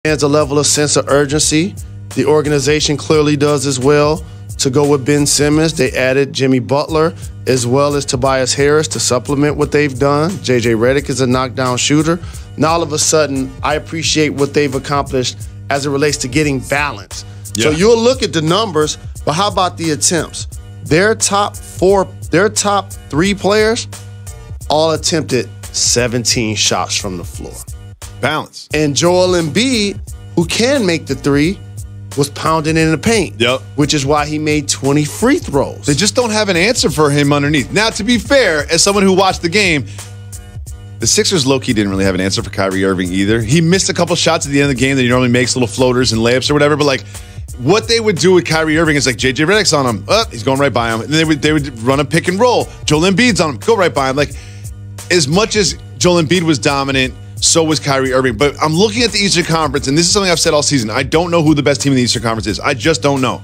There's a level of sense of urgency. The organization clearly does as well. To go with Ben Simmons, they added Jimmy Butler as well as Tobias Harris to supplement what they've done. J.J. Redick is a knockdown shooter. Now, all of a sudden, I appreciate what they've accomplished as it relates to getting balance. Yeah. So you'll look at the numbers, but how about the attempts? Their top three players all attempted 17 shots from the floor. Balance. And Joel Embiid, who can make the three, was pounding in the paint, which is why he made 20 free throws. They just don't have an answer for him underneath. Now, to be fair, as someone who watched the game, the Sixers low-key didn't really have an answer for Kyrie Irving either. He missed a couple shots at the end of the game that he normally makes, little floaters and layups or whatever, but like what they would do with Kyrie Irving is like J.J. Redick's on him. He's going right by him. And they would run a pick and roll. Joel Embiid's on him. Go right by him. Like, as much as Joel Embiid was dominant, so was Kyrie Irving. But I'm looking at the Eastern Conference, and this is something I've said all season. I don't know who the best team in the Eastern Conference is. I just don't know.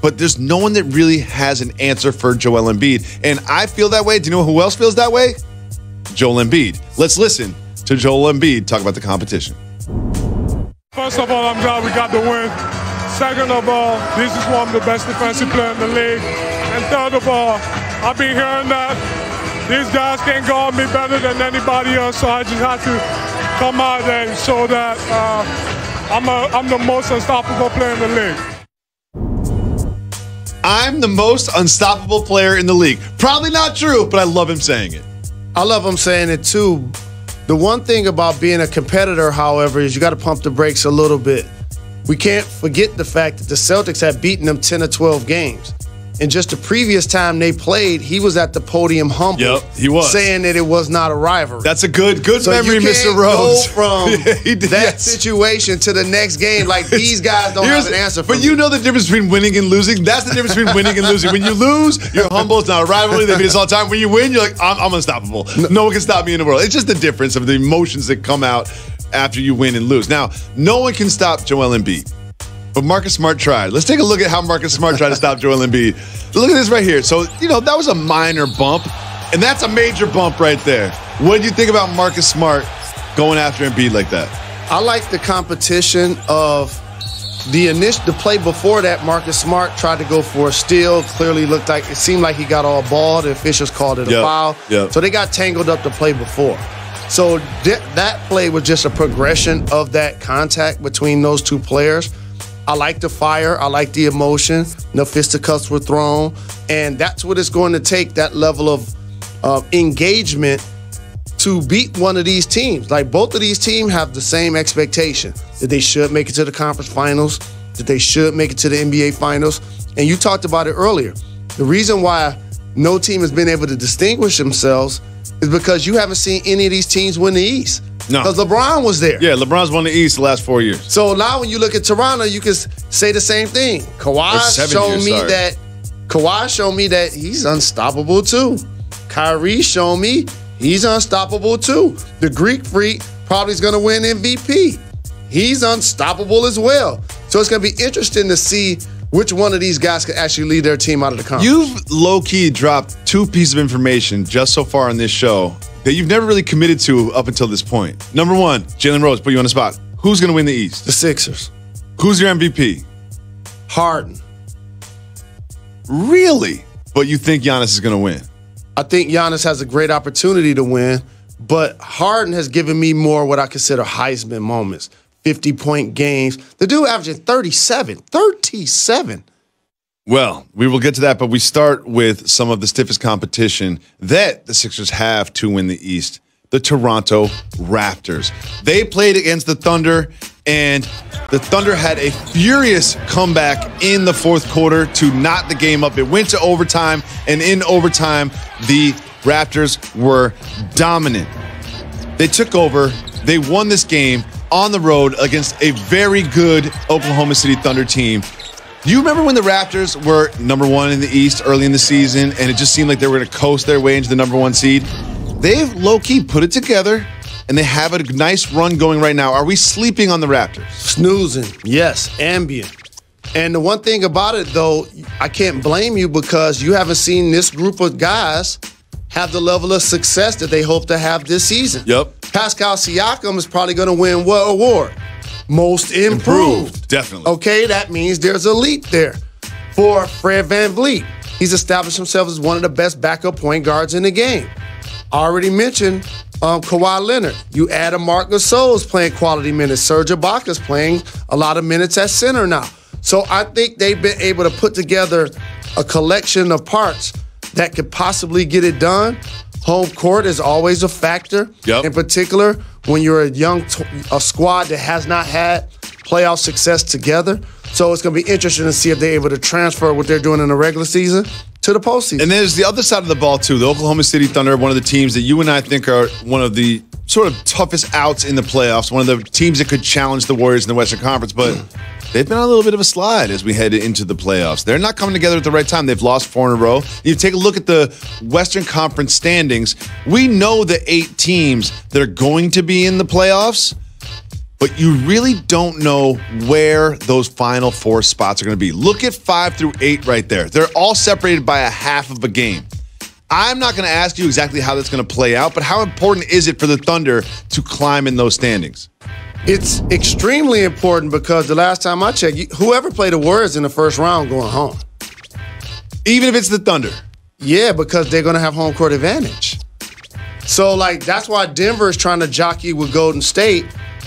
But there's no one that really has an answer for Joel Embiid. And I feel that way. Do you know who else feels that way? Joel Embiid. Let's listen to Joel Embiid talk about the competition. First of all, I'm glad we got the win. Second of all, this is one of the best defensive players in the league. And third of all, I've been hearing that these guys can't guard me better than anybody else, so I just have to come out there and show that I'm the most unstoppable player in the league. I'm the most unstoppable player in the league. Probably not true, but I love him saying it. I love him saying it too. The one thing about being a competitor, however, is you got to pump the brakes a little bit. We can't forget the fact that the Celtics had beaten them 10 or 12 games. And just the previous time they played, he was at the podium humble. Yep, he was. Saying that it was not a rivalry. That's a good so memory, Mr. Rose. Go from situation to the next game like these guys don't have an answer for. But you know the difference between winning and losing? That's the difference between winning and losing. When you lose, you're humble. It's not a rivalry. They beat us all the time. When you win, you're like, I'm unstoppable. No one can stop me in the world. It's just the difference of the emotions that come out after you win and lose. Now, no one can stop Joel Embiid. But Marcus Smart tried. Let's take a look at how Marcus Smart tried to stop Joel Embiid. Look at this right here. So, that was a minor bump, and that's a major bump right there. What do you think about Marcus Smart going after Embiid like that? I like the competition of the play before that. Marcus Smart tried to go for a steal. Clearly it seemed like he got all ball. The officials called it a foul. Yep. So they got tangled up the play before. So that play was just a progression of that contact between those two players. I like the fire. I like the emotion. No fisticuffs were thrown. And that's what it's going to take, that level of engagement to beat one of these teams. Like, both of these teams have the same expectation that they should make it to the conference finals, that they should make it to the NBA finals. And you talked about it earlier. The reason why no team has been able to distinguish themselves is because you haven't seen any of these teams win the East. No. Because LeBron was there. Yeah, LeBron's won the East the last 4 years. So now when you look at Toronto, you can say the same thing. Kawhi showed me that he's unstoppable too. Kyrie showed me he's unstoppable too. The Greek Freak probably is going to win MVP. He's unstoppable as well. So it's going to be interesting to see which one of these guys can actually lead their team out of the conference. You've low-key dropped two pieces of information just so far on this show that you've never really committed to up until this point. Number one, Jalen Rose, put you on the spot. Who's going to win the East? The Sixers. Who's your MVP? Harden. Really? But you think Giannis is going to win? I think Giannis has a great opportunity to win, but Harden has given me more what I consider Heisman moments. 50-point games. The dude averaging 37. Well, we will get to that, but we start with some of the stiffest competition that the Sixers have to win the East. The Toronto Raptors. They played against the Thunder, and the Thunder had a furious comeback in the fourth quarter to knot the game up. It went to overtime, and in overtime, the Raptors were dominant. They took over. They won this game on the road against a very good Oklahoma City Thunder team. Do you remember when the Raptors were number one in the East early in the season, and it just seemed like they were going to coast their way into the number one seed? They've low-key put it together, and they have a nice run going right now. Are we sleeping on the Raptors? Snoozing, yes, ambient. And the one thing about it, though, I can't blame you because you haven't seen this group of guys have the level of success that they hope to have this season. Yep. Pascal Siakam is probably going to win what award? most improved. Definitely. Okay, that means there's a leap there. For Fred VanVleet, he's established himself as one of the best backup point guards in the game. I already mentioned Kawhi Leonard. You add a Marc Gasol's playing quality minutes. Serge Ibaka's playing a lot of minutes at center now. So I think they've been able to put together a collection of parts that could possibly get it done. Home court is always a factor. Yep. In particular, when you're a squad that has not had playoff success together. So it's going to be interesting to see if they're able to transfer what they're doing in the regular season to the postseason. And there's the other side of the ball, too. The Oklahoma City Thunder, one of the teams that you and I think are one of the sort of toughest outs in the playoffs, one of the teams that could challenge the Warriors in the Western Conference, but they've been on a little bit of a slide as we head into the playoffs. They're not coming together at the right time. They've lost 4 in a row. You take a look at the Western Conference standings. We know the 8 teams that are going to be in the playoffs, but you really don't know where those final 4 spots are going to be. Look at 5 through 8 right there. They're all separated by a half of a game. I'm not going to ask you exactly how that's going to play out, but how important is it for the Thunder to climb in those standings? It's extremely important because the last time I checked, whoever played the Warriors in the first round going home. Even if it's the Thunder? Yeah, because they're going to have home court advantage. So, that's why Denver is trying to jockey with Golden State.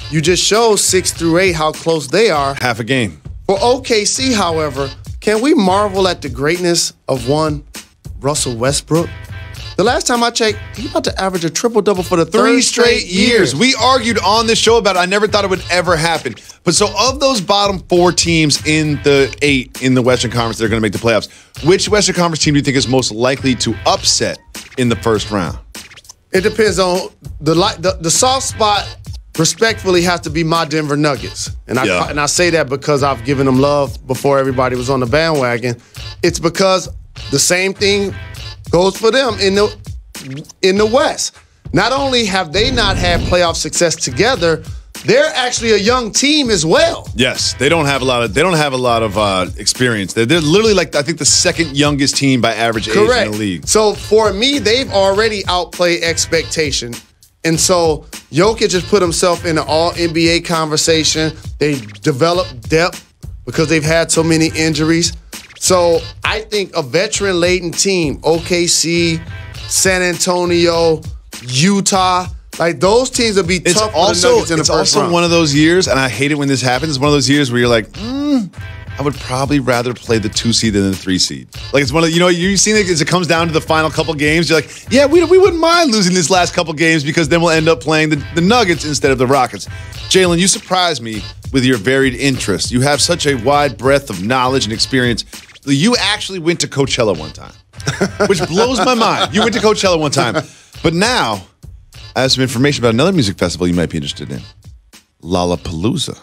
You just showed 6 through 8 how close they are. Half a game. For OKC, however, can we marvel at the greatness of one Russell Westbrook? The last time I checked, he's about to average a triple-double for the 3 straight years. We argued on this show about it. I never thought it would ever happen. But so of those bottom 4 teams in the 8 in the Western Conference that are going to make the playoffs, which Western Conference team do you think is most likely to upset in the first round? It depends on the soft spot. Respectfully, has to be my Denver Nuggets, and I say that because I've given them love before everybody was on the bandwagon. It's because the same thing goes for them in the West. Not only have they not had playoff success together, they're actually a young team as well. Yes, they don't have a lot of experience. They're literally I think the second youngest team by average age in the league. So for me, they've already outplayed expectation. And so Jokic has put himself in an all-NBA conversation. They've developed depth because they've had so many injuries. So I think a veteran-laden team, OKC, San Antonio, Utah, those teams will be tough for the Nuggets in the first round. It's also one of those years, and I hate it when this happens, it's one of those years where you're like, I would probably rather play the 2 seed than the 3 seed. It's one of you've seen it as it comes down to the final couple games. You're like, yeah, we wouldn't mind losing this last couple games because then we'll end up playing the Nuggets instead of the Rockets. Jalen, you surprised me with your varied interests. You have such a wide breadth of knowledge and experience. You actually went to Coachella one time, which blows my mind. You went to Coachella one time. But now, I have some information about another music festival you might be interested in. Lollapalooza.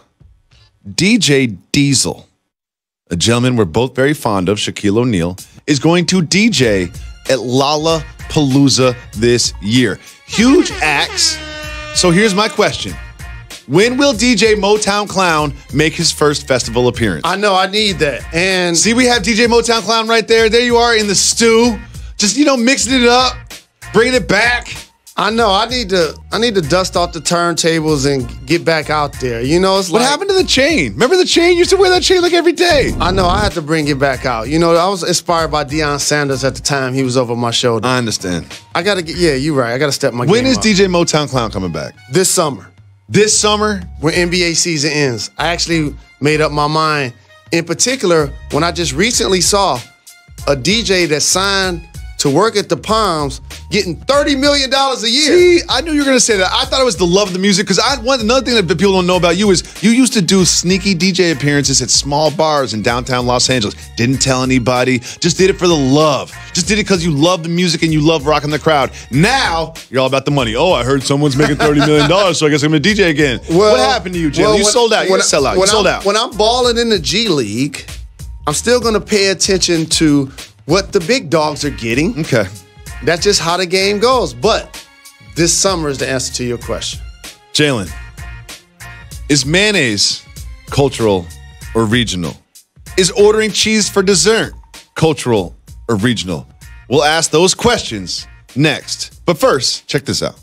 DJ Diesel, a gentleman we're both very fond of, Shaquille O'Neal, is going to DJ at Lollapalooza this year. Huge acts. So here's my question. When will DJ Motown Clown make his first festival appearance? I know, I need that. And see, we have DJ Motown Clown right there. There you are in the stew. Just, mixing it up, bringing it back. I know. I need to dust off the turntables and get back out there. What happened to the chain? Remember the chain? You used to wear that chain every day. I know. I had to bring it back out. I was inspired by Deion Sanders at the time. He was over my shoulder. I understand. I got to get. Yeah, you're right. I got to step my game up. When is DJ Motown Clown coming back? This summer. This summer? When NBA season ends. I actually made up my mind. In particular, when I just recently saw a DJ that signed to work at the Palms getting $30 million a year. See, I knew you were going to say that. I thought it was the love of the music because another thing that people don't know about you is you used to do sneaky DJ appearances at small bars in downtown Los Angeles. Didn't tell anybody. Just did it for the love. Just did it because you love the music and you love rocking the crowd. Now, you're all about the money. Oh, I heard someone's making $30 million, so I guess I'm going to DJ again. Well, what happened to you, Jim? You sold out. You sell out. You sold out. When I'm balling in the G League, I'm still going to pay attention to what the big dogs are getting. Okay. That's just how the game goes. But this summer is the answer to your question. Jalen, is mayonnaise cultural or regional? Is ordering cheese for dessert cultural or regional? We'll ask those questions next. But first, check this out.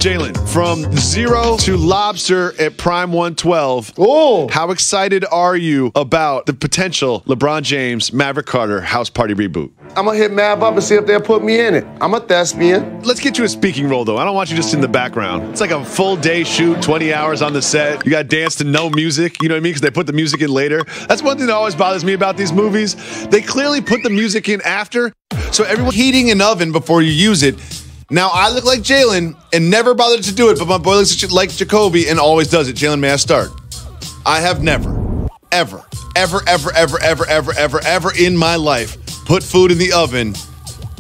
Jalen, from 0 to lobster at Prime 112. Oh. How excited are you about the potential LeBron James, Maverick Carter house party reboot? I'm going to hit Mav up and see if they'll put me in it. I'm a thespian. Let's get you a speaking role, though. I don't want you just in the background. It's like a full day shoot, 20 hours on the set. You got to dance to no music, you know what I mean? Because they put the music in later. That's one thing that always bothers me about these movies. They clearly put the music in after, so everyone's heating an oven before you use it. Now, I look like Jalen and never bothered to do it, but my boy looks like Jacoby and always does it. Jalen, may I start? I have never, ever in my life put food in the oven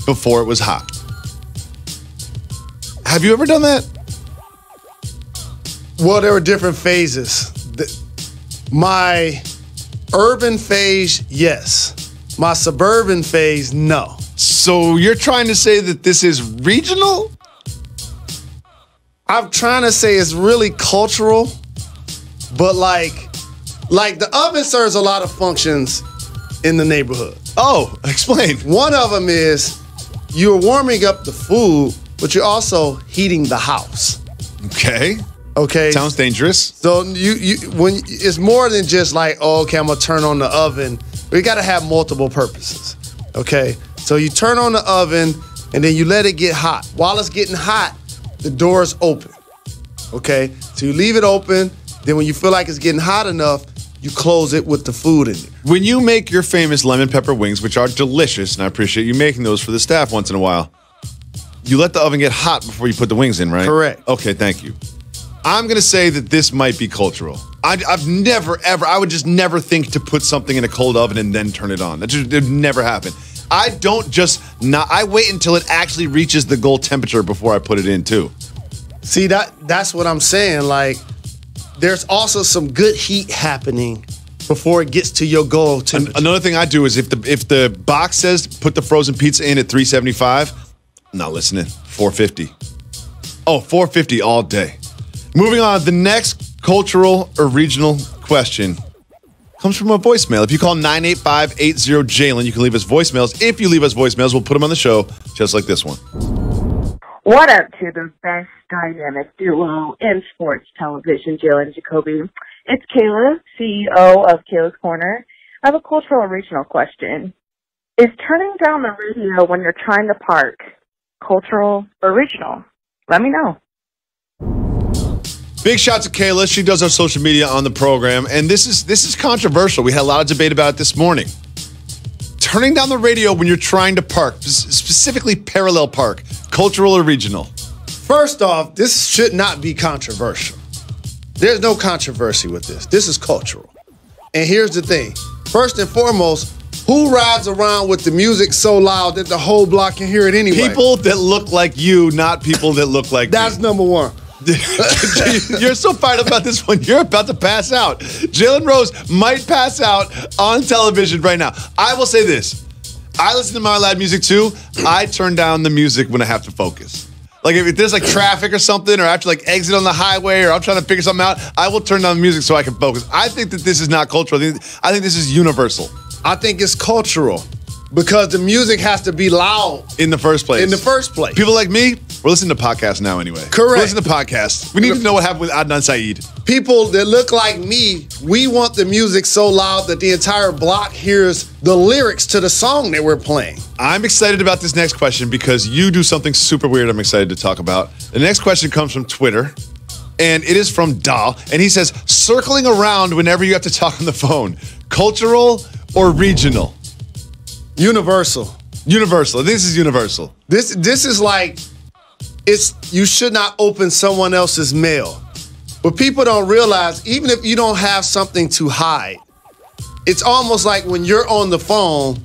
before it was hot. Have you ever done that? Well, there were different phases. My urban phase, yes. My suburban phase, no. So you're trying to say that this is regional? I'm trying to say it's really cultural, but like the oven serves a lot of functions in the neighborhood. Oh, explain. One of them is you're warming up the food, but you're also heating the house. Okay. Okay. Sounds dangerous. So when it's more than just like, oh, okay, I'm gonna turn on the oven. We gotta have multiple purposes. Okay. So you turn on the oven and then you let it get hot. While it's getting hot, the door's open. Okay. So you leave it open. Then when you feel like it's getting hot enough, you close it with the food in it. When you make your famous lemon pepper wings, which are delicious, and I appreciate you making those for the staff once in a while, you let the oven get hot before you put the wings in, right? Correct. Okay, thank you. I'm going to say that this might be cultural. I've never, ever, I would just never think to put something in a cold oven and then turn it on. That just would never happen. I don't just I wait until it actually reaches the goal temperature before I put it in too. See, that's what I'm saying. Like, there's also some good heat happening before it gets to your goal temperature. Another thing I do is if the box says put the frozen pizza in at 375, I'm not listening. 450. Oh, 450 all day. Moving on, the next cultural or regional question comes from a voicemail. If you call 985-80-JALEN, you can leave us voicemails. If you leave us voicemails, we'll put them on the show, just like this one. What up to the best dynamic duo in sports television, Jalen Jacoby? It's Kayla, CEO of Kayla's Corner. I have a cultural or regional question. Is turning down the radio when you're trying to park cultural or regional? Let me know. Big shout to Kayla. She does our social media on the program, and this is controversial. We had a lot of debate about it this morning. Turning down the radio when you're trying to park, specifically parallel park, cultural or regional? First off, this should not be controversial. There's no controversy with this. This is cultural. And here's the thing. First and foremost, who rides around with the music so loud that the whole block can hear it anyway? People that look like you, not people that look like That's me. number one. You're so fired up about this one. You're about to pass out. Jalen Rose might pass out on television right now. I will say this. I listen to my loud music too. I turn down the music when I have to focus. Like if there's like traffic or something, or I have to like exit on the highway, or I'm trying to figure something out, I will turn down the music so I can focus. I think that this is not cultural. I think this is universal. I think it's cultural because the music has to be loud in the first place. In the first place. People like me, we're listening to podcasts now anyway. Correct. We're listening to podcasts. We need to know what happened with Adnan Syed. People that look like me, we want the music so loud that the entire block hears the lyrics to the song that we're playing. I'm excited about this next question because you do something super weird I'm excited to talk about. The next question comes from Twitter, and it is from Dahl, and he says, circling around whenever you have to talk on the phone, cultural or regional? Universal. Universal. This is universal. This is like, you should not open someone else's mail. But people don't realize, even if you don't have something to hide, it's almost like when you're on the phone,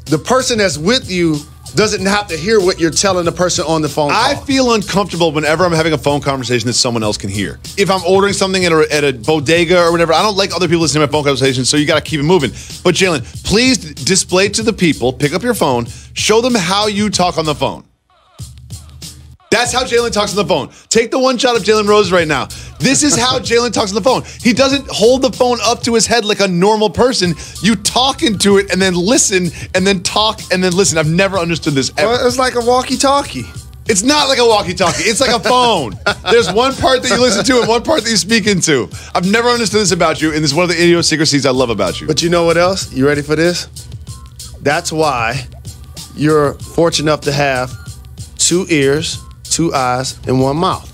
the person that's with you doesn't have to hear what you're telling the person on the phone call. I feel uncomfortable whenever I'm having a phone conversation that someone else can hear. If I'm ordering something at a bodega or whatever, I don't like other people listening to my phone conversation, so you got to keep it moving. But Jalen, please display to the people, pick up your phone, show them how you talk on the phone. That's how Jalen talks on the phone. Take the one shot of Jalen Rose right now. This is how Jalen talks on the phone. He doesn't hold the phone up to his head like a normal person. You talk into it and then listen and then talk and then listen. I've never understood this ever. Well, it's like a walkie-talkie. It's not like a walkie-talkie. It's like a phone. There's one part that you listen to and one part that you speak into. I've never understood this about you, and this is one of the idiosyncrasies I love about you. But you know what else? You ready for this? That's why you're fortunate enough to have 2 ears, 2 eyes, and 1 mouth.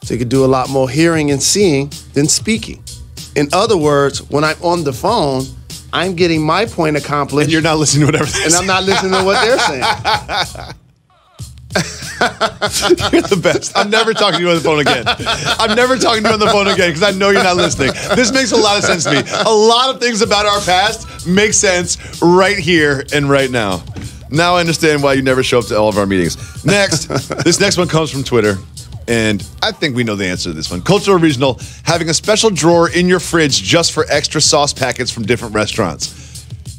So you can do a lot more hearing and seeing than speaking. In other words, when I'm on the phone, I'm getting my point accomplished. And you're not listening to whatever they're saying. And I'm not listening to what they're saying. You're the best. I'm never talking to you on the phone again. I'm never talking to you on the phone again because I know you're not listening. This makes a lot of sense to me. A lot of things about our past make sense right here and right now. Now I understand why you never show up to all of our meetings. Next, this next one comes from Twitter, and I think we know the answer to this one. Cultural Regional, having a special drawer in your fridge just for extra sauce packets from different restaurants.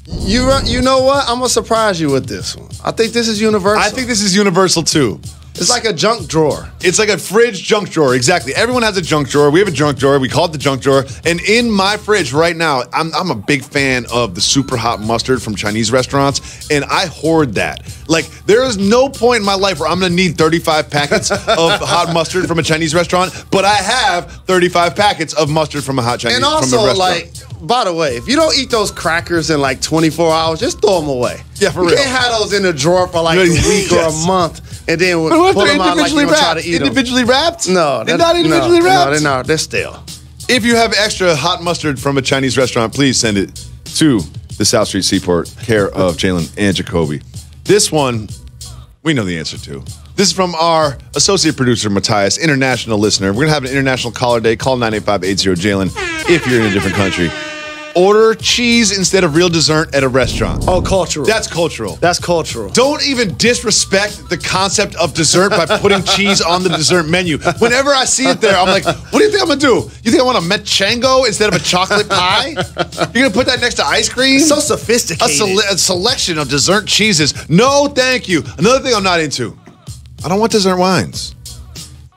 You know what? I'm going to surprise you with this one. I think this is universal. I think this is universal, too. It's like a junk drawer. It's like a fridge junk drawer, exactly. Everyone has a junk drawer. We have a junk drawer. We call it the junk drawer. And in my fridge right now, I'm a big fan of the super hot mustard from Chinese restaurants, and I hoard that. Like, there is no point in my life where I'm going to need 35 packets of hot mustard from a Chinese restaurant, but I have 35 packets of mustard from a hot Chinese restaurant. And also, like, by the way, if you don't eat those crackers in like 24 hours, just throw them away. Yeah, for real. You can't have those in the drawer for like a week or a month. And then pull them out like you're going to try to eat them. Individually wrapped? No. They're not individually wrapped? No, they're not. They're stale. If you have extra hot mustard from a Chinese restaurant, please send it to the South Street Seaport, care of Jalen and Jacoby. This one, we know the answer to. This is from our associate producer, Matthias, international listener. We're going to have an international caller day. Call 985-80-JALEN if you're in a different country. Order cheese instead of real dessert at a restaurant. Oh, cultural. That's cultural. That's cultural. Don't even disrespect the concept of dessert by putting cheese on the dessert menu. Whenever I see it there, I'm like, what do you think I'm going to do? You think I want a manchego instead of a chocolate pie? You're going to put that next to ice cream? So sophisticated. A selection of dessert cheeses. No, thank you. Another thing I'm not into. I don't want dessert wines.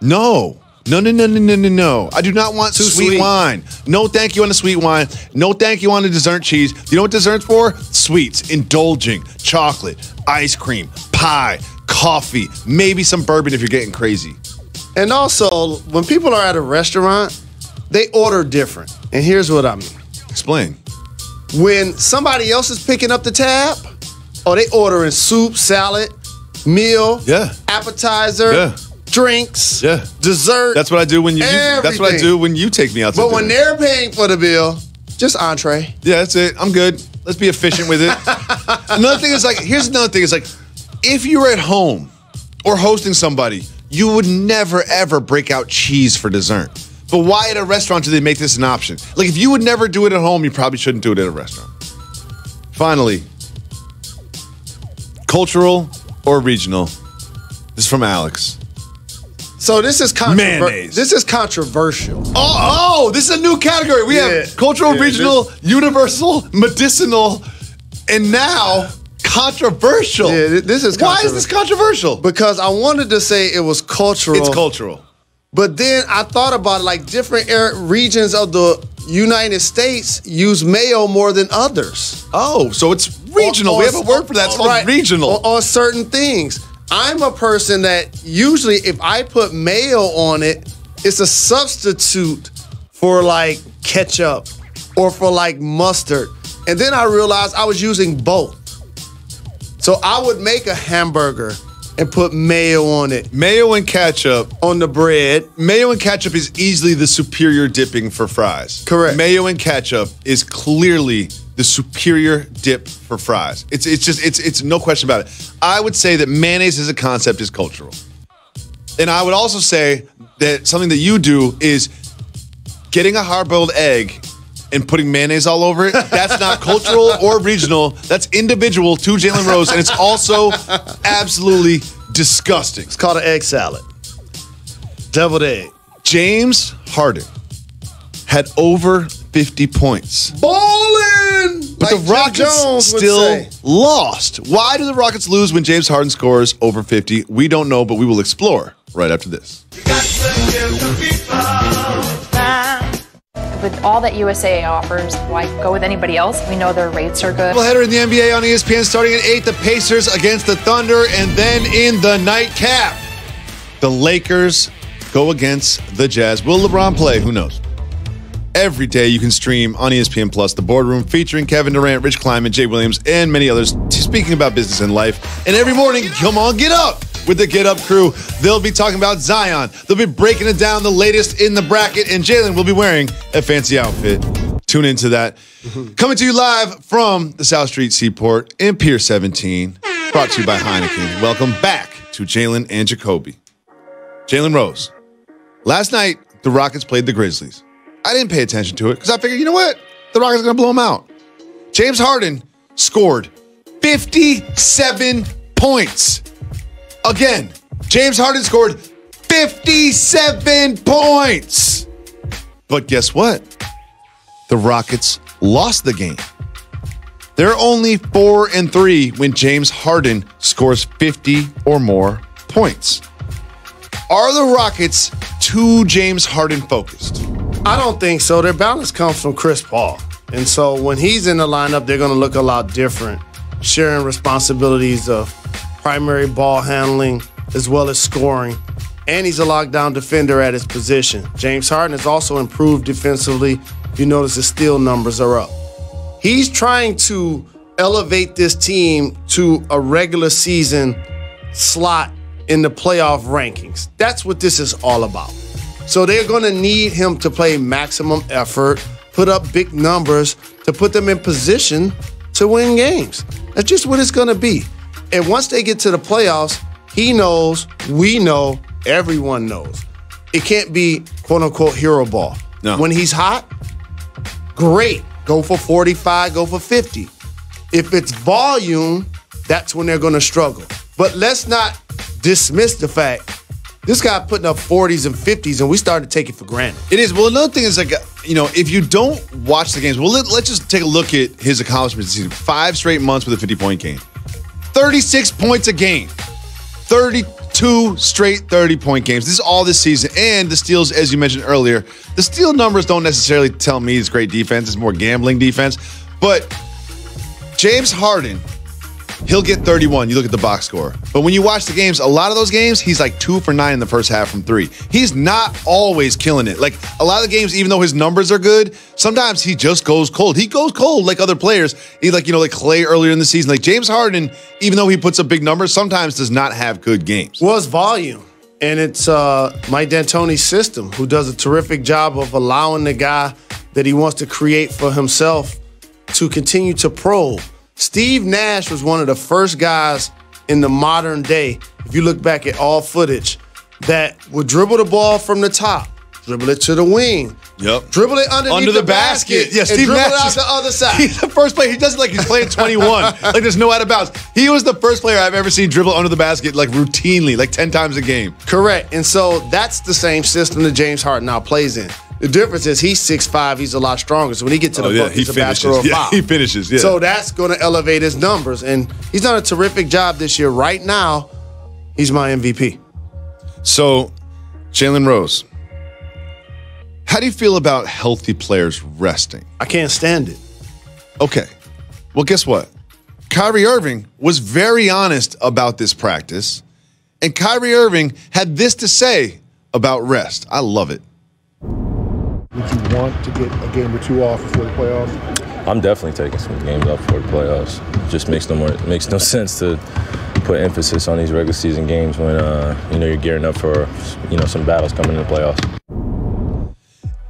No. No. I do not want sweet wine. No, thank you on the sweet wine. No, thank you on the dessert cheese. You know what dessert's for? Sweets, indulging, chocolate, ice cream, pie, coffee, maybe some bourbon if you're getting crazy. And also, when people are at a restaurant, they order different. And here's what I mean. Explain. When somebody else is picking up the tab, they ordering soup, salad, meal, appetizer, drinks, dessert. That's what I do when you. That's what I do when you take me out to dinner. But when they're paying for the bill, just entree. Yeah, that's it. I'm good. Let's be efficient with it. Another thing is here's another thing is if you're at home or hosting somebody, you would never ever break out cheese for dessert. But why at a restaurant do they make this an option? Like if you would never do it at home, you probably shouldn't do it at a restaurant. Finally, cultural or regional. This is from Alex. So this is mayonnaise. This is controversial. Oh, this is a new category. We have cultural, regional, universal, medicinal, and now controversial. Yeah, this is controversial. Why is this controversial? Because I wanted to say it was cultural. It's cultural. But then I thought about it, like different regions of the United States use mayo more than others. Oh, so it's regional. We have a word for that. It's called regional. On certain things. I'm a person that usually if I put mayo on it, it's a substitute for like ketchup or for like mustard. And then I realized I was using both. So I would make a hamburger and put mayo on it. Mayo and ketchup. On the bread. Mayo and ketchup is easily the superior dipping for fries. Correct. Mayo and ketchup is clearly the superior dip for fries. It's no question about it. I would say that mayonnaise as a concept is cultural. And I would also say that something that you do is getting a hard-boiled egg and putting mayonnaise all over it. That's not cultural or regional. That's individual to Jalen Rose, and it's also absolutely disgusting. It's called an egg salad. Deviled egg. James Harden had over 50 points. Ballin'! But the Rockets still lost. Why do the Rockets lose when James Harden scores over 50? We don't know, but we will explore right after this. With all that USA offers, why go with anybody else? We know their rates are good. Header in the NBA on ESPN starting at 8, the Pacers against the Thunder, and then in the nightcap, The Lakers go against the Jazz. Will LeBron play? Who knows? Every day you can stream on ESPN Plus The Boardroom featuring Kevin Durant, Rich Kleiman, Jay Williams, and many others speaking about business and life. And every morning, come on, get up with the Get Up crew. They'll be talking about Zion. They'll be breaking it down, the latest in the bracket, and Jalen will be wearing a fancy outfit. Tune into that. Coming to you live from the South Street Seaport in Pier 17, brought to you by Heineken. Welcome back to Jalen and Jacoby. Jalen Rose. Last night, the Rockets played the Grizzlies. I didn't pay attention to it because I figured, you know what? The Rockets are going to blow them out. James Harden scored 57 points. Again, James Harden scored 57 points. But guess what? The Rockets lost the game. They're only 4-3 when James Harden scores 50 or more points. Are the Rockets too James Harden focused? I don't think so. Their balance comes from Chris Paul. And so when he's in the lineup, they're going to look a lot different, sharing responsibilities of primary ball handling as well as scoring. And he's a lockdown defender at his position. James Harden has also improved defensively. You notice his steal numbers are up. He's trying to elevate this team to a regular season slot in the playoff rankings. That's what this is all about. So they're going to need him to play maximum effort, put up big numbers to put them in position to win games. That's just what it's going to be. And once they get to the playoffs, he knows, we know, everyone knows. It can't be quote-unquote hero ball. No. When he's hot, great. Go for 45, go for 50. If it's volume, that's when they're going to struggle. But let's not dismiss the fact this guy putting up 40s and 50s, and we started to take it for granted. It is. Well, another thing is, like, you know, if you don't watch the games, well, let's just take a look at his accomplishments this season. 5 straight months with a 50-point game. 36 points a game. 32 straight 30-point games. This is all this season. And the steals, as you mentioned earlier, the steal numbers don't necessarily tell me it's great defense. It's more gambling defense. But James Harden, he'll get 31. You look at the box score. But when you watch the games, a lot of those games, he's like 2 for 9 in the first half from 3. He's not always killing it. Like a lot of the games, even though his numbers are good, sometimes he just goes cold. He goes cold like other players. He like Clay earlier in the season. Like James Harden, even though he puts up big numbers, sometimes does not have good games. Well, it's volume. And it's Mike D'Antoni's system, who does a terrific job of allowing the guy that he wants to create for himself to continue to probe. Steve Nash was one of the first guys in the modern day, if you look back at all footage, that would dribble the ball from the top, dribble it to the wing, dribble it underneath the basket, Yeah, Steve dribble Nash it out the other side. He's the first player. He does it like he's playing 21. Like there's no out of bounds. He was the first player I've ever seen dribble under the basket like routinely, like 10 times a game. Correct. And so that's the same system that James Harden now plays in. The difference is he's 6'5", he's a lot stronger. So when he gets to the bucket, it's a basketball foul. He finishes, yeah. So that's going to elevate his numbers. And he's done a terrific job this year. Right now, he's my MVP. So, Jalen Rose, how do you feel about healthy players resting? I can't stand it. Okay. Well, guess what? Kyrie Irving was very honest about this practice. And Kyrie Irving had this to say about rest. I love it. Would you want to get a game or two off before the playoffs? I'm definitely taking some games off for the playoffs. It just makes no sense to put emphasis on these regular season games when you're gearing up for some battles coming in the playoffs.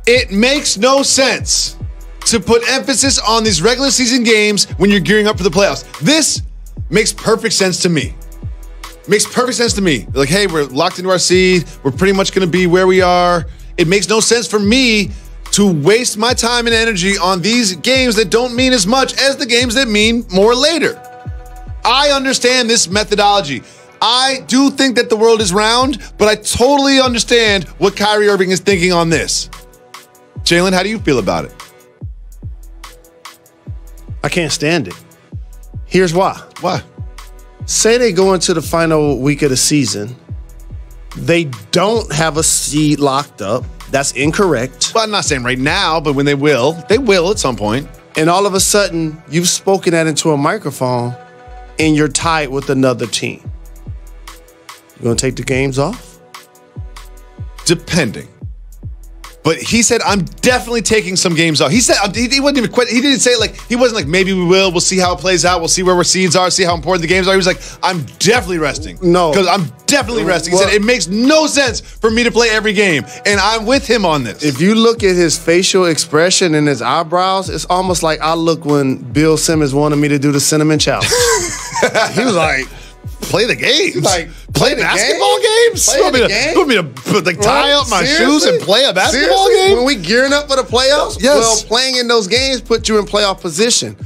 It makes no sense to put emphasis on these regular season games when you're gearing up for the playoffs. This makes perfect sense to me. Makes perfect sense to me. Like, hey, we're locked into our seed. We're pretty much going to be where we are. It makes no sense for me to waste my time and energy on these games that don't mean as much as the games that mean more later. I understand this methodology. I do think that the world is round, but I totally understand what Kyrie Irving is thinking on this. Jalen, how do you feel about it? I can't stand it. Here's why. Why? Say they go into the final week of the season. They don't have a seed locked up. That's incorrect. Well, I'm not saying right now, but when they will at some point. And all of a sudden, you've spoken that into a microphone and you're tied with another team. You gonna take the games off? depending. But he said, I'm definitely taking some games off. He said, he wasn't even quit. He didn't say he wasn't like, maybe we will. We'll see how it plays out. We'll see where our seeds are, see how important the games are. He was like, I'm definitely resting. No. Because I'm definitely resting. He said, it makes no sense for me to play every game. And I'm with him on this. If you look at his facial expression and his eyebrows, it's almost like I look when Bill Simmons wanted me to do the cinnamon challenge. He was like, play the games. Like, play basketball games? Play You game? want me to tie up my shoes and play a basketball game? When we gearing up for the playoffs? Yes. Well, playing in those games put you in playoff position.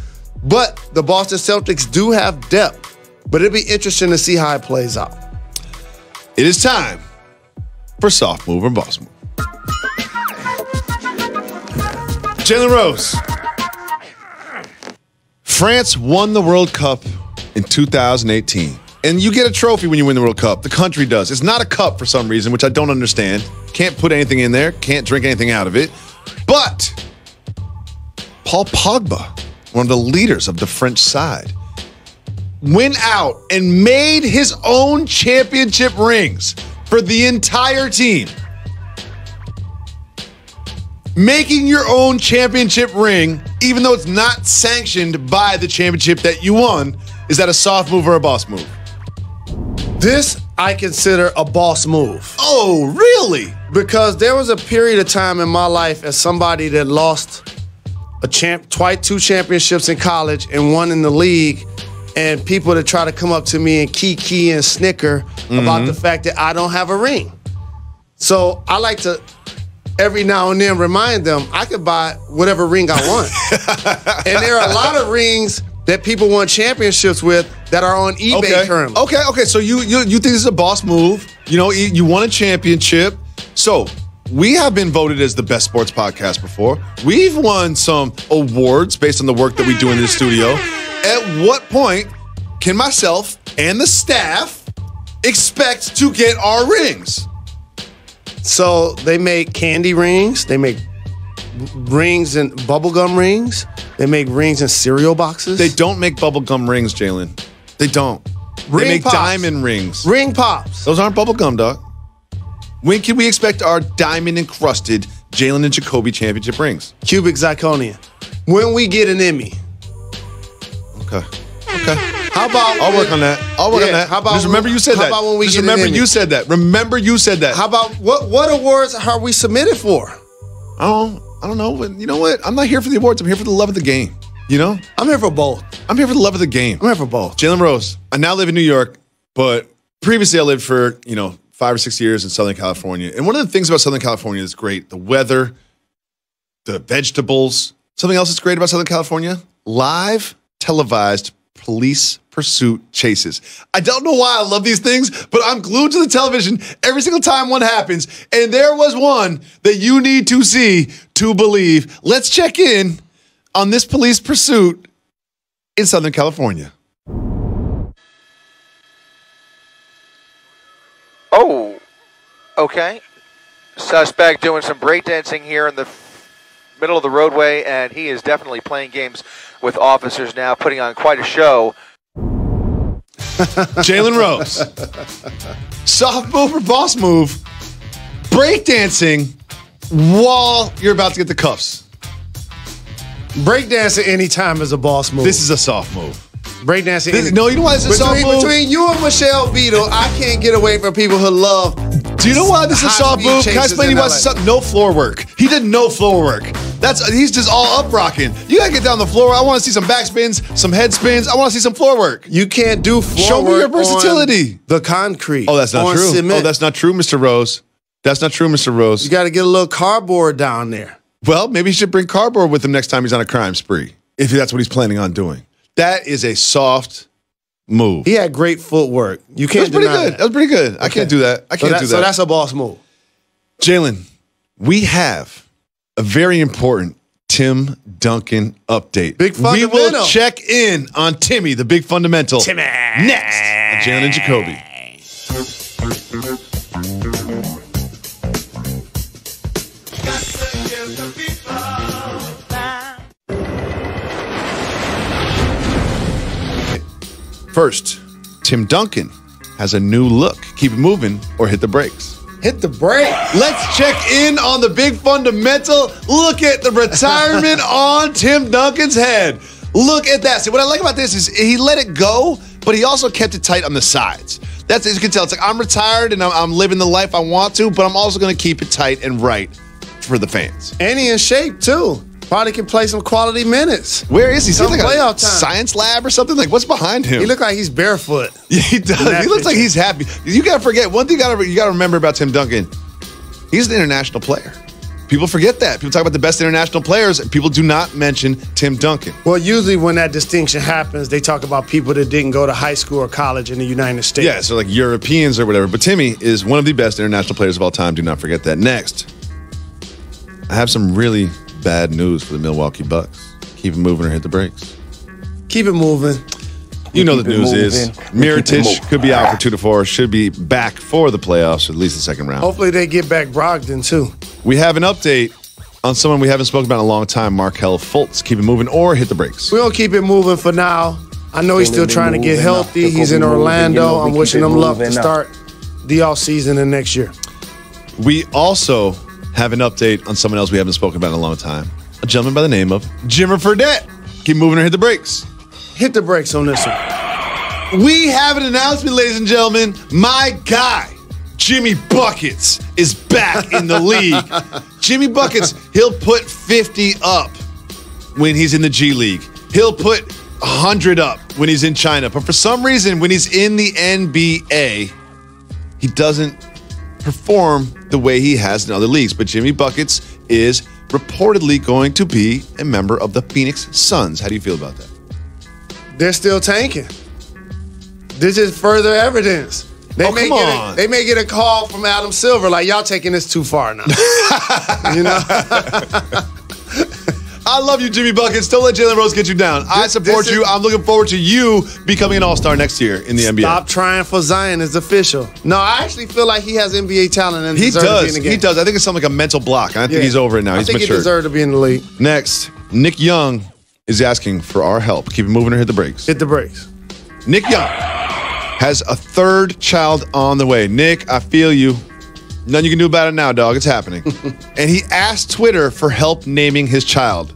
But the Boston Celtics do have depth. But it'll be interesting to see how it plays out. It is time for Soft Move or Boss Move. Jalen Rose. France won the World Cup in 2018. And you get a trophy when you win the World Cup. The country does. It's not a cup for some reason, which I don't understand. Can't put anything in there. Can't drink anything out of it. But Paul Pogba, one of the leaders of the French side, went out and made his own championship rings for the entire team. Making your own championship ring, even though it's not sanctioned by the championship that you won, is that a soft move or a boss move? This I consider a boss move. Oh, really? Because there was a period of time in my life as somebody that lost two championships in college and one in the league, and people that try to come up to me and kiki and snicker about the fact that I don't have a ring. So I like to every now and then remind them I could buy whatever ring I want. And there are a lot of rings that people won championships with that are on eBay currently. Okay. So you think this is a boss move? You know, you won a championship. So we have been voted as the best sports podcast before. We've won some awards based on the work that we do in this studio. At what point can myself and the staff expect to get our rings? So they make candy rings. They make rings and bubblegum rings. They make rings in cereal boxes. They don't make bubblegum rings, Jalen. They don't. They make pops. diamond rings. Ring pops. Those aren't bubblegum, dog. When can we expect our diamond-encrusted Jalen and Jacoby championship rings? Cubic zirconia. When we get an Emmy. Okay. How about I'll work on that. How about just remember you said that. How about when we just get remember an Emmy? you said that. Remember you said that. How about what awards are we submitted for? I don't know. But you know what? I'm not here for the awards. I'm here for the love of the game. You know? I'm here for both. I'm here for the love of the game. I'm here for both. Jalen Rose. I now live in New York, but previously I lived for, 5 or 6 years in Southern California. And one of the things about Southern California that's great, the weather, the vegetables. Something else that's great about Southern California, live televised police pursuit chases. I don't know why I love these things, but I'm glued to the television every single time one happens. And there was one that you need to see to believe. Let's check in on this police pursuit in Southern California. Oh, okay. Suspect doing some breakdancing here in the middle of the roadway, and he is definitely playing games with officers now, putting on quite a show. Jalen Rose. Soft move or boss move. Breakdancing while you're about to get the cuffs. Breakdancing anytime is a boss move. This is a soft move. Breakdancing. No, you know why it's a soft move? Between you and Michelle Beadle, I can't get away from people who love. Do you know why this is a soft move? Can I explain to you why it's soft? No floor work. He did no floor work. He's just all up rocking. You gotta get down the floor. I want to see some back spins, some head spins. I want to see some floor work. You can't do floor work. Show me your versatility. On the concrete. Oh, that's not true. Cement. Oh, that's not true, Mr. Rose. That's not true, Mr. Rose. You got to get a little cardboard down there. Well, maybe he should bring cardboard with him next time he's on a crime spree, if that's what he's planning on doing. That is a soft move. He had great footwork. You can't deny good. That was pretty good. Okay. I can't do that. I can't do that. So that's a boss move. Jalen, we have a very important Tim Duncan update. Big fundamental. We will check in on Timmy, the big fundamental. Timmy. Next on Jalen and Jacoby. First, Tim Duncan has a new look. Keep it moving or hit the brakes. Hit the break. Let's check in on the big fundamental. Look at the retirement on Tim Duncan's head. Look at that. See, what I like about this is he let it go, but he also kept it tight on the sides. That's, as you can tell, it's like I'm retired and I'm living the life I want to, but I'm also going to keep it tight and right for the fans. And he in shape, too. Probably can play some quality minutes. Where is he? Is he like playoff a time. science lab or something? Like, what's behind him? He look like he's barefoot. Yeah, he does. He looks like he's happy. You got to forget, one thing you got to remember about Tim Duncan, he's an international player. People forget that. People talk about the best international players, and people do not mention Tim Duncan. Well, usually when that distinction happens, they talk about people that didn't go to high school or college in the United States. Yeah, so like Europeans or whatever. But Timmy is one of the best international players of all time. Do not forget that. Next, I have some really bad news for the Milwaukee Bucks. Keep it moving or hit the brakes. Keep it moving. You know the news is Mirotic could be out for 2 to 4, should be back for the playoffs, or at least the second round. Hopefully they get back Brogdon, too. We have an update on someone we haven't spoken about in a long time, Markelle Fultz. Keep it moving or hit the brakes. We're going to keep it moving for now. I know he's still trying to get healthy. He's in Orlando. I'm wishing him luck to start the offseason and next year. We also have an update on someone else we haven't spoken about in a long time. A gentleman by the name of Jimmer Fredette. Keep moving or hit the brakes. Hit the brakes on this one. We have an announcement, ladies and gentlemen. My guy, Jimmy Buckets, is back in the league. Jimmy Buckets, he'll put 50 up when he's in the G League. He'll put 100 up when he's in China. But for some reason, when he's in the NBA, he doesn't perform the way he has in other leagues. But Jimmy Buckets is reportedly going to be a member of the Phoenix Suns. How do you feel about that? They're still tanking. This is further evidence. They may get a call from Adam Silver like, y'all taking this too far now. You know? I love you, Jimmy Buckets. Don't let Jalen Rose get you down. I support you. I'm looking forward to you becoming an all-star next year in the NBA. Stop trying for Zion is official. No, I actually feel like he has NBA talent and deserves to be in the game. He does. I think it's something like a mental block. And I think he's over it now. He's matured. I think he deserves to be in the league. Next, Nick Young is asking for our help. Keep it moving or hit the brakes. Hit the brakes. Nick Young has a third child on the way. Nick, I feel you. Nothing you can do about it now, dog. It's happening. And he asked Twitter for help naming his child.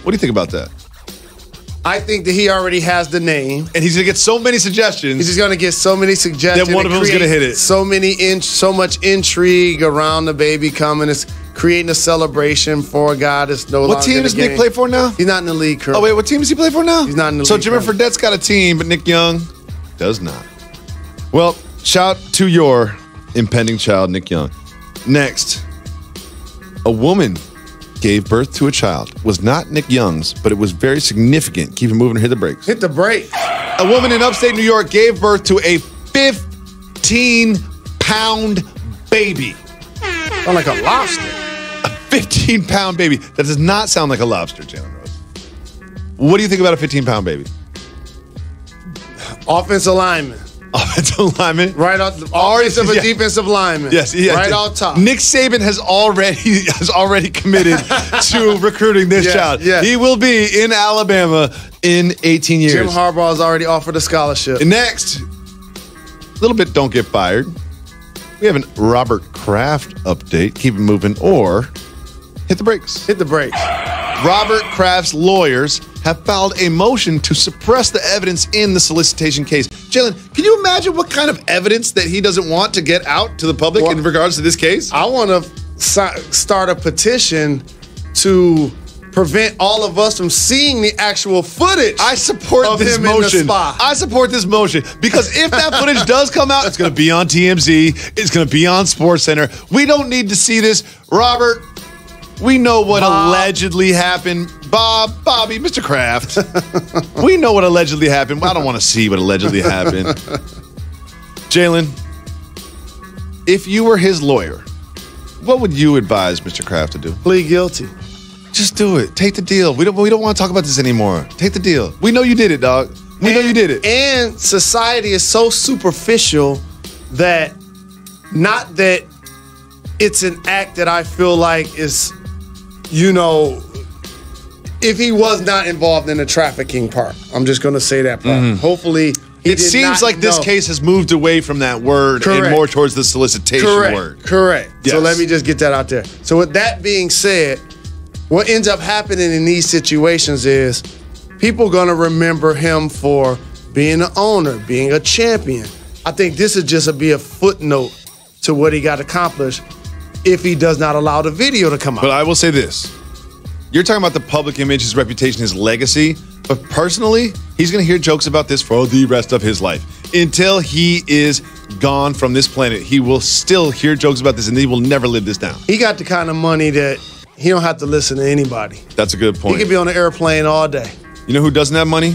What do you think about that? I think that he already has the name. And he's going to get so many suggestions. He's just going to get so many suggestions. Then one of them is going to hit it. So much intrigue around the baby coming. It's creating a celebration for a guy that's no longer in the game. What team does Nick play for now? He's not in the league currently. Oh, wait, what team does he play for now? He's not in the league. So Jimmer Fredette's got a team, but Nick Young does not. Well, shout to your impending child, Nick Young. Next, a woman gave birth to a child. Was not Nick Young's, but it was very significant. Keep it moving or hit the brakes. Hit the brakes. A woman in upstate New York gave birth to a 15-pound baby. Sound like a lobster. A 15-pound baby. That does not sound like a lobster, Jalen Rose. What do you think about a 15-pound baby? Offensive lineman. Offensive lineman. Right off the offensive and defensive lineman. Yes, right off top. Nick Saban has already committed to recruiting this child. Yeah. He will be in Alabama in 18 years. Jim Harbaugh has already offered a scholarship. And next, a little bit don't get fired. We have a Robert Kraft update. Keep it moving or hit the brakes. Hit the brakes. Robert Kraft's lawyers have filed a motion to suppress the evidence in the solicitation case. Jalen, can you imagine what kind of evidence that he doesn't want to get out to the public in regards to this case? I want to start a petition to prevent all of us from seeing the actual footage. I support this motion. I support this motion because if that footage does come out, it's going to be on TMZ. It's going to be on SportsCenter. We don't need to see this. Robert, we know what allegedly happened. Bobby, Mr. Kraft. We know what allegedly happened. I don't want to see what allegedly happened. Jalen, if you were his lawyer, what would you advise Mr. Kraft to do? Plead guilty. Just do it. Take the deal. We don't want to talk about this anymore. Take the deal. We know you did it, dog. We know you did it. And society is so superficial that not that it's an act that I feel like is, if he was not involved in the trafficking part, I'm just going to say that part. Hopefully It seems like this case has moved away from that word and more towards the solicitation word. Correct. Yes. So let me just get that out there. So with that being said, what ends up happening in these situations is people are going to remember him for being an owner, being a champion. I think this is just be a footnote to what he got accomplished if he does not allow the video to come out. But I will say this. You're talking about the public image, his reputation, his legacy. But personally, he's going to hear jokes about this for the rest of his life. Until he is gone from this planet, he will still hear jokes about this, and he will never live this down. He got the kind of money that he don't have to listen to anybody. That's a good point. He could be on an airplane all day. You know who doesn't have money?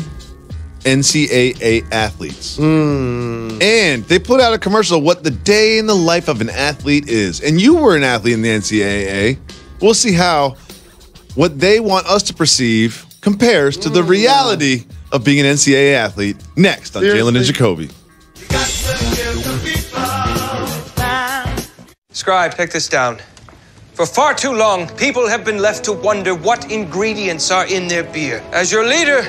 NCAA athletes. And they put out a commercial of what the day in the life of an athlete is. And you were an athlete in the NCAA. We'll see how what they want us to perceive compares to the reality of being an NCAA athlete next on Jalen and Jacoby. Scribe, take this down. For far too long, people have been left to wonder what ingredients are in their beer. As your leader,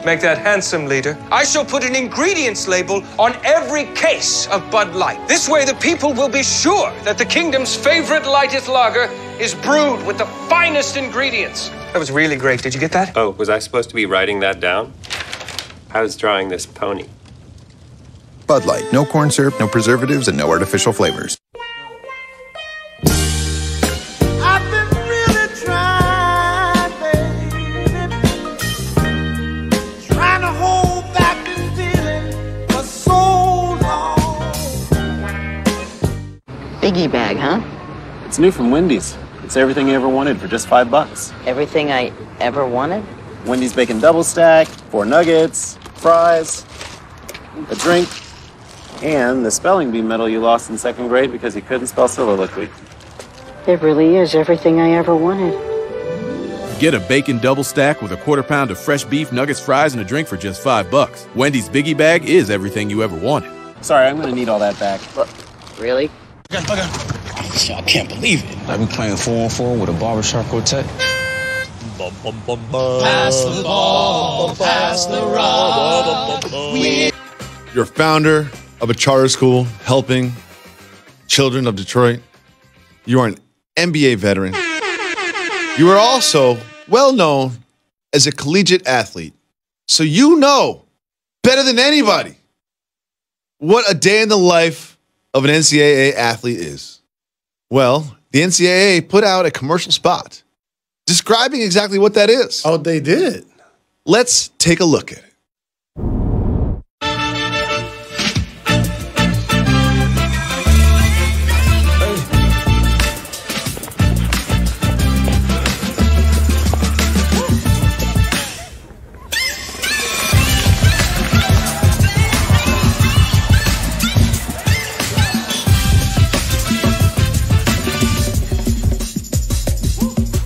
make that handsome leader, I shall put an ingredients label on every case of Bud Light. This way, the people will be sure that the kingdom's favorite lighteth lager is brewed with the finest ingredients. That was really great. Did you get that? Oh, was I supposed to be writing that down? I was drawing this pony. Bud Light. No corn syrup, no preservatives, and no artificial flavors. I've been really trying, baby. Trying to hold back this feeling for so long. Biggie bag, huh? It's new from Wendy's. It's everything you ever wanted for just $5. Everything I ever wanted? Wendy's bacon double stack, 4 nuggets, fries, a drink, and the spelling bee medal you lost in 2nd grade because you couldn't spell soliloquy. It really is everything I ever wanted. Get a bacon double stack with a 1/4 pound of fresh beef, nuggets, fries, and a drink for just $5. Wendy's Biggie Bag is everything you ever wanted. Sorry, I'm going to need all that back. Really? I can't believe it. I've been playing 4-on-4 with a barbershop quartet. Pass the ball, pass the rock. You're a founder of a charter school helping children of Detroit. You are an NBA veteran. You are also well known as a collegiate athlete. So you know better than anybody what a day in the life of an NCAA athlete is. Well, the NCAA put out a commercial spot describing exactly what that is. Oh, they did. Let's take a look at it.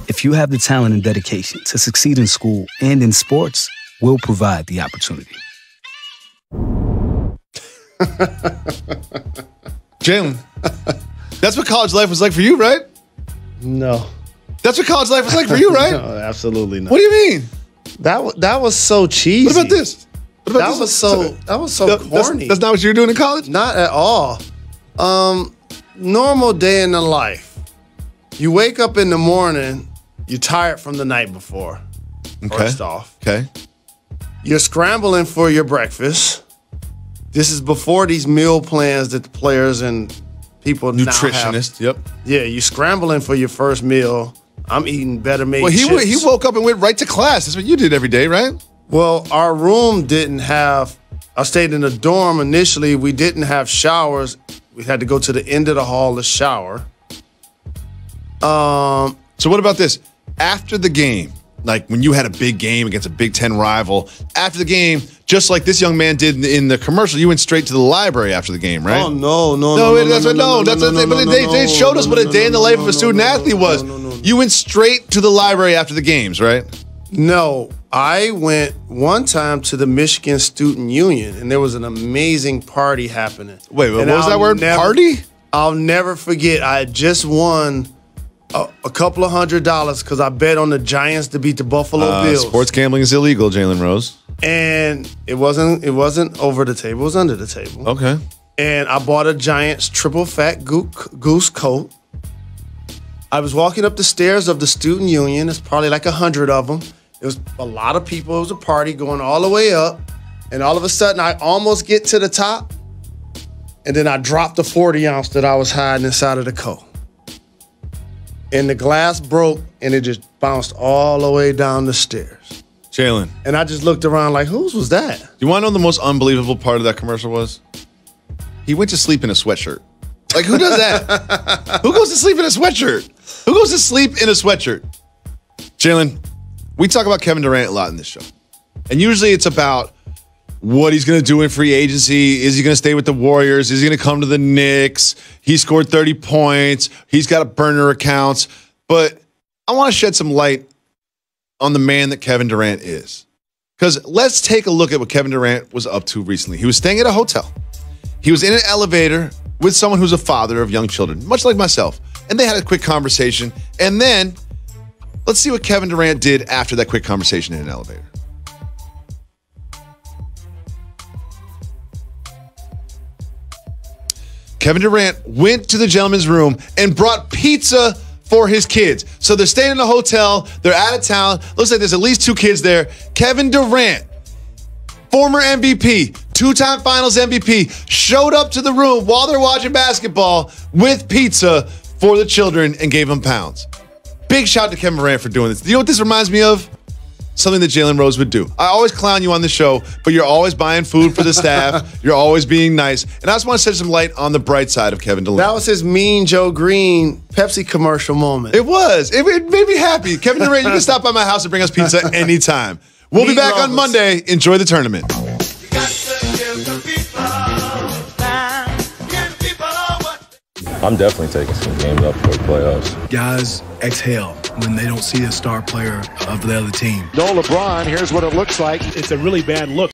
If you have the talent and dedication to succeed in school and in sports, we'll provide the opportunity. Jalen, that's what college life was like for you, right? No. That's what college life was like for you, right? No, absolutely not. What do you mean? That was so cheesy. What about this? That was so corny. That's not what you were doing in college? Not at all. Normal day in the life. You wake up in the morning, you're tired from the night before. Okay. First off. Okay. You're scrambling for your breakfast. This is before these meal plans that the players and people now have. Nutritionist, yep. Yeah, you're scrambling for your first meal. I'm eating Better Made chips. Well, he woke up and went right to class. That's what you did every day, right? Well, our room didn't have, I stayed in a dorm initially. We didn't have showers. We had to go to the end of the hall to shower. So what about this? After the game, like when you had a big game against a Big Ten rival, after the game, just like this young man did in the commercial, you went straight to the library after the game, right? Oh, no. They showed us what a day in the life of a student athlete was. You went straight to the library after the games, right? No, I went one time to the Michigan Student Union, and there was an amazing party happening. Wait, what was that word? Party? I'll never forget. I had just won a couple of $100 because I bet on the Giants to beat the Buffalo Bills. Sports gambling is illegal, Jalen Rose. And it wasn't over the table. It was under the table. Okay. And I bought a Giants triple fat goose coat. I was walking up the stairs of the student union. It's probably like 100 of them. It was a lot of people. It was a party going all the way up. And all of a sudden, I almost get to the top. And then I dropped the 40 ounce that I was hiding inside of the coat. And the glass broke, and it just bounced all the way down the stairs. Jalen. And I just looked around like, whose was that? You want to know the most unbelievable part of that commercial was? He went to sleep in a sweatshirt. Like, who does that? Who goes to sleep in a sweatshirt? Who goes to sleep in a sweatshirt? Jalen, we talk about Kevin Durant a lot in this show. And usually it's about what he's going to do in free agency. Is he going to stay with the Warriors? Is he going to come to the Knicks? He scored 30 points. He's got a burner accounts. But I want to shed some light on the man that Kevin Durant is. Because let's take a look at what Kevin Durant was up to recently. He was staying at a hotel. He was in an elevator with someone who's a father of young children, much like myself. And they had a quick conversation. And then let's see what Kevin Durant did after that quick conversation in an elevator. Kevin Durant went to the gentleman's room and brought pizza for his kids. So they're staying in a hotel. They're out of town. Looks like there's at least 2 kids there. Kevin Durant, former MVP, 2-time finals MVP, showed up to the room while they're watching basketball with pizza for the children and gave them pounds. Big shout out to Kevin Durant for doing this. You know what this reminds me of? Something that Jalen Rose would do. I always clown you on the show, but you're always buying food for the staff. You're always being nice. And I just want to shed some light on the bright side of Kevin Durant. That was his Mean Joe Green Pepsi commercial moment. It was. It made me happy. Kevin Durant, you can stop by my house and bring us pizza anytime. We'll be back on Monday. Enjoy the tournament. I'm definitely taking some games up for the playoffs. Guys exhale when they don't see a star player of the other team. No LeBron, here's what it looks like. It's a really bad look.